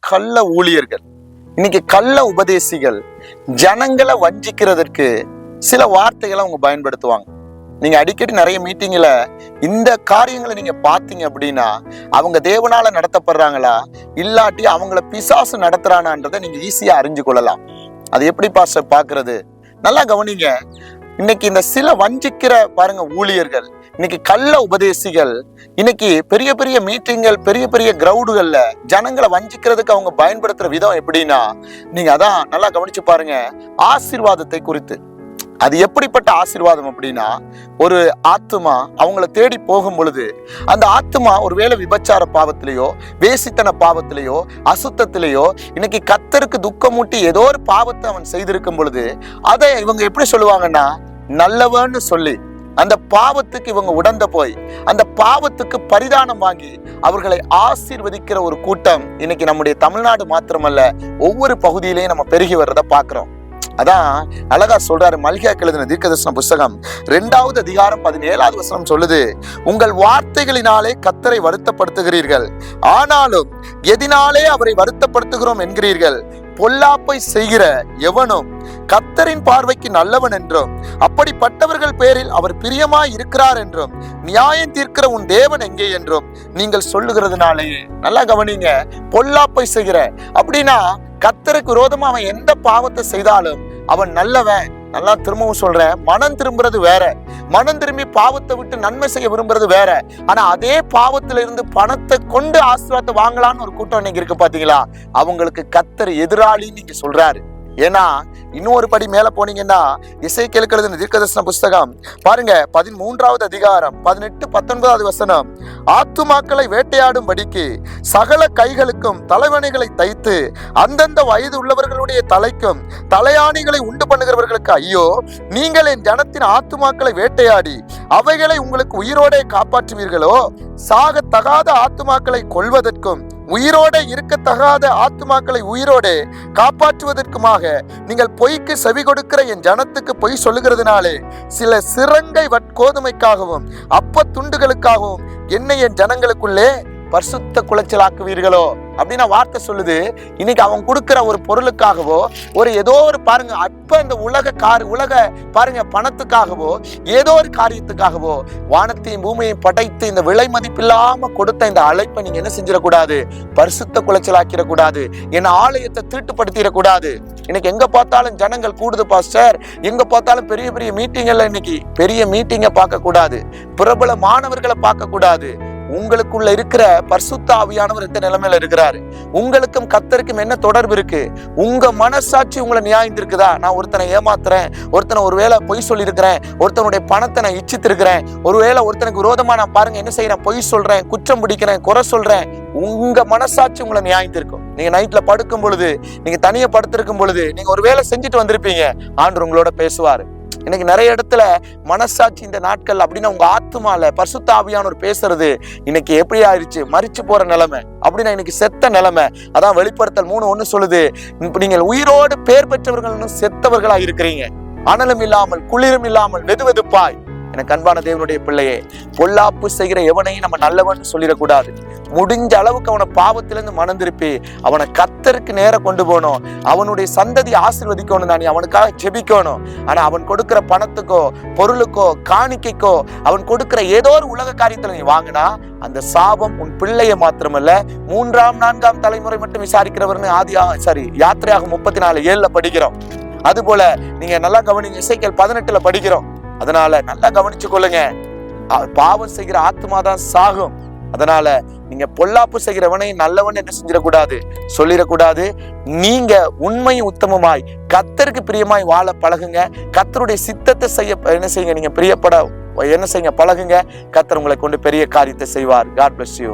கள்ள ஊழியர்கள், இன்னைக்கு கள்ள உபதேசிகள் ஜனங்களை வஞ்சிக்கிறதுக்கு சில வார்த்தைகளை அவங்க பயன்படுத்துவாங்க. நீங்க அடிக்கடி நிறைய மீட்டிங்ல இந்த காரியங்களை நீங்க பாத்தீங்க அப்படின்னா, அவங்க தேவனால நடத்தப்படுறாங்களா இல்லாட்டி அவங்கள பிசாசு நடத்துறானான்றதை நீங்க ஈஸியா அறிஞ்சு கொள்ளலாம். அது எப்படி பாஸ்டர் பாக்குறது? நல்லா கவனிங்க. இன்னைக்கு இந்த சில வஞ்சிக்கிற பாருங்க ஊழியர்கள், இன்னைக்கு கள்ள உபதேசிகள், இன்னைக்கு பெரிய பெரிய மீட்டிங்கள், பெரிய பெரிய கிரவுடுகள்ல ஜனங்களை வஞ்சிக்கிறதுக்கு அவங்க பயன்படுத்துற விதம் எப்படின்னா, நீங்க அதான் நல்லா கவனிச்சு பாருங்க. ஆசீர்வாதத்தை குறித்து, அது எப்படிப்பட்ட ஆசீர்வாதம் அப்படின்னா, ஒரு ஆத்துமா அவங்கள தேடி போகும் பொழுது அந்த ஆத்துமா ஒருவேளை விபச்சார பாவத்திலேயோ, வேசித்தன பாவத்திலேயோ, அசுத்தத்திலேயோ, இன்னைக்கு கர்த்தருக்கு துக்கமூட்டி ஏதோ ஒரு பாவத்தை அவன் செய்திருக்கும் பொழுது அதை இவங்க எப்படி சொல்லுவாங்கன்னா, நல்லவன்னு சொல்லி அந்த பாவத்துக்கு இவங்க உடந்த போய் அந்த பாவத்துக்கு பரிதானம் வாங்கி அவர்களை ஆசீர்வதிக்கிற ஒரு கூட்டம் இன்னைக்கு நம்முடைய தமிழ்நாடு மாத்திரமல்ல ஒவ்வொரு பகுதியிலையும் நம்ம பெருகி வர்றதை பார்க்கிறோம். அதான் அழகா சொல்றாரு மல்கியாக்கு எழுதின தீர்க்கதரிசன புஸ்தகம் 2வது அதிகாரம் 17வது வசனம் சொல்லுது, உங்கள் வார்த்தைகளினாலே கர்த்தரை வருத்தப்படுத்துகிறீர்கள், ஆனாலும் எதினாலே அவரை வருத்தப்படுத்துகிறோம் என்கிறீர்கள். பொல்லாப்பை செய்கிற எவனும் கர்த்தரின் பார்வைக்கு நல்லவன் என்றும், அப்படிப்பட்டவர்கள் பேரில் அவர் பிரியமாய் இருக்கிறார் என்றும், நியாயம் தீர்க்கிற உன் தேவன் எங்கே என்றும் நீங்கள் சொல்லுகிறதுனாலேயே. நல்லா கவனிங்க. பொல்லாப்பை செய்கிற அப்படின்னா கர்த்தருக்கு விரோதமா அவன் எந்த பாவத்தை செய்தாலும் அவன் நல்லவன். நல்லா திரும்பவும் சொல்றேன், மனம் திரும்புறது வேற, மனம் திரும்பி பாவத்தை விட்டு நன்மை செய்ய விரும்புறது வேற. ஆனா அதே பாவத்துல இருந்து பணத்தை கொண்டு ஆசீர்வாதத்தை வாங்கலான்னு ஒரு கூட்டம் இன்னைக்கு இருக்கு பாத்தீங்களா? அவங்களுக்கு கர்த்தர் எதிராளின்னு நீங்க சொல்றாரு. ஏன்னா இன்னொரு படி மேல போனீங்கன்னா எசேக்கியேலுக்கு எழுதின தீர்க்கதரிசன புஸ்தகம் பாருங்க 13வது அதிகாரம் 18-19வது வசனம், ஆத்துமாக்களை வேட்டையாடும்படிக்கு சகல கைகளுக்கும் தலைவணிகளை தைத்து அந்தந்த வயது உள்ளவர்களுடைய தலைக்கும் தலையாணிகளை உண்டு பண்ணுகிறவர்களுக்கு ஐயோ, நீங்கள் என் ஜனத்தின் ஆத்துமாக்களை வேட்டையாடி அவைகளை உங்களுக்கு உயிரோடே காப்பாற்றுவீர்களோ? சாகத்தகாத ஆத்துமாக்களை கொல்வதற்கும் உயிரோட இருக்கத்தகாத ஆத்துமாக்களை உயிரோடு காப்பாற்றுவதற்குமாக நீங்கள் பொய்க்கு செவி கொடுக்கிற என் ஜனத்துக்கு பொய் சொல்லுகிறதுனாலே சில சிறங்கை கோதுமைக்காகவும் அப்ப துண்டுகளுக்காகவும் என்னை என் ஜனங்களுக்குள்ளே பரிசுத்த குலைச்சலாக்குவீர்களோ அப்படின்னா வார்த்தை சொல்லுது. இன்னைக்கு அவன் கொடுக்கிற ஒரு பொருளுக்காகவோ, ஒரு ஏதோ ஒரு பாருங்க அப்ப இந்த உலக பாருங்க பணத்துக்காகவோ, ஏதோ ஒரு காரியத்துக்காகவோ வானத்தையும் பூமியையும் படைத்து இந்த விலை மதிப்பில்லாம கொடுத்த இந்த அழைப்பை நீங்க என்ன செஞ்சிடக்கூடாது? பரிசுத்த குலைச்சலாக்கிடக்கூடாது. என் ஆலயத்தை தீட்டுப்படுத்திடக்கூடாது. இன்னைக்கு எங்க பார்த்தாலும் ஜனங்கள் கூடுது பாஸ்டர், எங்க பார்த்தாலும் பெரிய பெரிய மீட்டிங்கல்ல, இன்னைக்கு பெரிய மீட்டிங்கை பார்க்க கூடாது, பிரபல மாணவர்களை பார்க்க கூடாது. உங்களுக்குள்ள இருக்கிற பரிசுத்த ஆவியானவர் எந்த நிலைமையில இருக்கிறாரு? உங்களுக்கும் கர்த்தருக்கும் என்ன தொடர்பு இருக்கு? உங்க மனசாட்சி உங்களை நியாயந்திருக்குதா? நான் ஒருத்தனை ஏமாத்துறேன், ஒருத்தனை ஒருவேளை பொய் சொல்லி இருக்கிறேன், ஒருத்தனுடைய பணத்தை நான் இச்சித்திருக்கிறேன், ஒருவேளை ஒருத்தனுக்கு விரோதமா நான் பாருங்க என்ன செய்யறேன்? பொய் சொல்றேன், குற்றம் பிடிக்கிறேன், குறை சொல்றேன். உங்க மனசாட்சி உங்களை நியாயந்திருக்கும். நீங்க நைட்ல படுக்கும் பொழுது, நீங்க தனியா படுத்திருக்கும் பொழுது, நீங்க ஒரு வேலை செஞ்சுட்டு வந்திருப்பீங்க, ஆண்டவர் உங்களோட பேசுவாரு. இன்னைக்கு நிறைய இடத்துல மனசாட்சி இந்த நாட்கள் அப்படின்னா உங்க ஆத்துமால பரிசுத்த ஆவியானவர் பேசுறது இன்னைக்கு எப்படி ஆயிடுச்சு? மரிச்சு போற நிலைமை, அப்படின்னா இன்னைக்கு செத்த நிலைமை. அதான் வெளிப்படுத்தல் 3:1 சொல்லுது, நீங்கள் உயிரோடு பேர் பெற்றவர்கள் செத்தவர்களா இருக்கிறீங்க, அனலும் இல்லாமல் குளிரும் இல்லாமல் வெதுவெதுப்பாய். எனக்கு அன்பான தேவனுடைய பிள்ளையே, பொல்லாப்பு செய்கிற எவனையும் நம்ம நல்லவன் சொல்லிடக்கூடாது. முடிஞ்ச அளவுக்கு அவனை பாவத்திலிருந்து மனம் திருப்பி அவனை கர்த்தருக்கு நேர கொண்டு போகணும். அவனுடைய சந்ததி ஆசீர்வதிக்கணும், நீ அவனுக்காக ஜெபிக்கணும். ஆனா அவன் கொடுக்கிற பணத்துக்கோ, பொருளுக்கோ, காணிக்கைக்கோ, அவன் கொடுக்கிற ஏதோ ஒரு உலக காரியத்துல நீ வாங்கினா அந்த சாபம் உன் பிள்ளைய மாத்திரமல்ல 3ஆம் 4ஆம் தலைமுறை மட்டும் விசாரிக்கிறவர்னு யாத்திரையாக 34:7 படிக்கிறோம். அது போல நீங்க நல்லா கவனிங்க, எசேக்கியேல் 18 படிக்கிறோம். அதனால நல்லா கவனிச்சு கொள்ளுங்க, பாவம் செய்கிற ஆத்மா தான் சாகும். அதனால நீங்க பொல்லாப்பு செய்கிறவனை நல்லவன் என்ன செஞ்சிடக்கூடாது? சொல்லிடக்கூடாது. நீங்க உண்மையும் உத்தமமாய் கர்த்தருக்கு பிரியமாய் வாழ பழகுங்க. கர்த்தருடைய சித்தத்தை செய்ய என்ன செய்யுங்க? நீங்க பிரியப்பட என்ன செய்யுங்க? பழகுங்க. கர்த்தர் உங்களை கொண்டு பெரிய காரியத்தை செய்வார். God bless you.